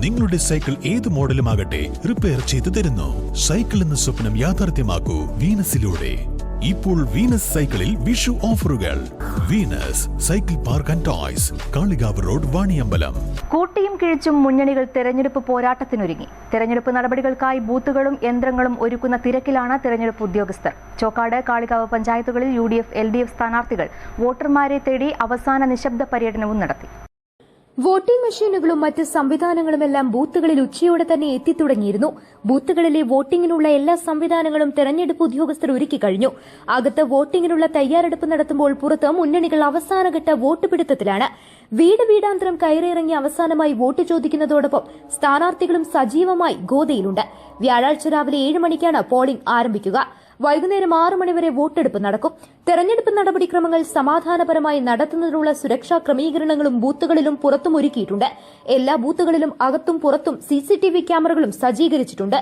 നിങ്ങളുടെ സൈക്കിൾ ഏത് മോഡലുമാകട്ടെ റിപ്പയർ ചെയ്തു തരുന്നു. സൈക്കിൾ എന്ന സ്വപ്നം യാഥാർത്ഥ്യമാക്കൂ വീനസിലൂടെ. ഇപ്പോൾ വീനസ് സൈക്കിളിൽ വിഷു ഓഫറുകൾ. Venus cycle park and toys, Kalikavu road, Vaniyambalam. കൂട്ടിയും കിഴിച്ചും മുന്നണികൾ തെരഞ്ഞെടുപ്പ് പോരാട്ടത്തിനൊരുങ്ങി. തെരഞ്ഞെടുപ്പ് നടപടികൾക്കായി ബൂത്തുകളും യന്ത്രങ്ങളും ഒരുക്കുന്ന തിരക്കിലാണ് തെരഞ്ഞെടുപ്പ് ഉദ്യോഗസ്ഥർ. ചോക്കാട്, കാളികാവ് പഞ്ചായത്തുകളിൽ UDF, LDF സ്ഥാനാർത്ഥികൾ വോട്ടർമാരെ തേടി അവസാന നിശബ്ദ പര്യടനവും നടത്തി. വോട്ടിംഗ് മെഷീനുകളും മറ്റ് സംവിധാനങ്ങളുമെല്ലാം ബൂത്തുകളിൽ ഉച്ചയോടെ തന്നെ എത്തിത്തുടങ്ങിയിരുന്നു. ബൂത്തുകളിലെ വോട്ടിംഗിനുള്ള എല്ലാ സംവിധാനങ്ങളും തെരഞ്ഞെടുപ്പ് ഉദ്യോഗസ്ഥർ ഒരുക്കി കഴിഞ്ഞു. അകത്ത് വോട്ടിംഗിനുള്ള തയ്യാറെടുപ്പ് നടത്തുമ്പോൾ പുറത്ത് മുന്നണികൾ അവസാനഘട്ട വോട്ട് പിടുത്തത്തിലാണ്. വീട് വീടാന്തരം കയറിയിറങ്ങി അവസാനമായി വോട്ട് ചോദിക്കുന്നതോടൊപ്പം സ്ഥാനാർത്ഥികളും സജീവമായി ഗോതയിലുണ്ട്. വ്യാഴാഴ്ച രാവിലെ 7 മണിക്കാണ് പോളിംഗ് ആരംഭിക്കുക. വൈകുന്നേരം 6 മണിവരെ വോട്ടെടുപ്പ് നടക്കും. തെരഞ്ഞെടുപ്പ് നടപടിക്രമങ്ങൾ സമാധാനപരമായി നടത്തുന്നതിനുള്ള സുരക്ഷാ ക്രമീകരണങ്ങളും ബൂത്തുകളിലും പുറത്തും ഒരുക്കിയിട്ടുണ്ട്. എല്ലാ ബൂത്തുകളിലും അകത്തും പുറത്തും CCTV ക്യാമറകളും സജ്ജീകരിച്ചിട്ടുണ്ട്.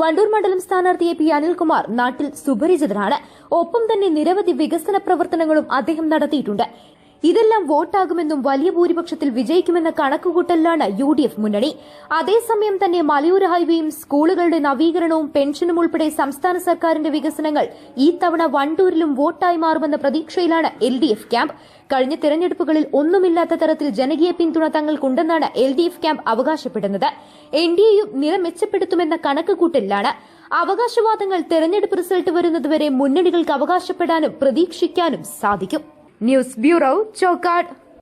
വണ്ടൂർ മണ്ഡലം സ്ഥാനാർത്ഥി AP അനിൽകുമാർ നാട്ടിൽ സുപരിചിതനാണ്. ഒപ്പം തന്നെ നിരവധി വികസന പ്രവർത്തനങ്ങളും അദ്ദേഹം നടത്തിയിട്ടുണ്ട്. ഇതെല്ലാം വോട്ടാകുമെന്നും വലിയ ഭൂരിപക്ഷത്തിൽ വിജയിക്കുമെന്ന കണക്കുകൂട്ടലിലാണ് UDF മുന്നണി. അതേസമയം തന്നെ മലയോര ഹൈവേയും സ്കൂളുകളുടെ നവീകരണവും പെൻഷനും ഉൾപ്പെടെ സംസ്ഥാന സർക്കാരിന്റെ വികസനങ്ങൾ ഈ തവണ വണ്ടൂരിലും വോട്ടായി മാറുമെന്ന പ്രതീക്ഷയിലാണ് LDF ക്യാമ്പ്. കഴിഞ്ഞ തെരഞ്ഞെടുപ്പുകളിൽ ഒന്നുമില്ലാത്ത തരത്തിൽ ജനകീയ പിന്തുണ തങ്ങൾക്കുണ്ടെന്നാണ് LDF ക്യാമ്പ് അവകാശപ്പെടുന്നത്. NDAയും നില മെച്ചപ്പെടുത്തുമെന്ന കണക്കുകൂട്ടലിലാണ്. അവകാശവാദങ്ങൾ തെരഞ്ഞെടുപ്പ് റിസൾട്ട് വരുന്നതുവരെ മുന്നണികൾക്ക് അവകാശപ്പെടാനും പ്രതീക്ഷിക്കാനും സാധിക്കും. News bureau, Chokkad.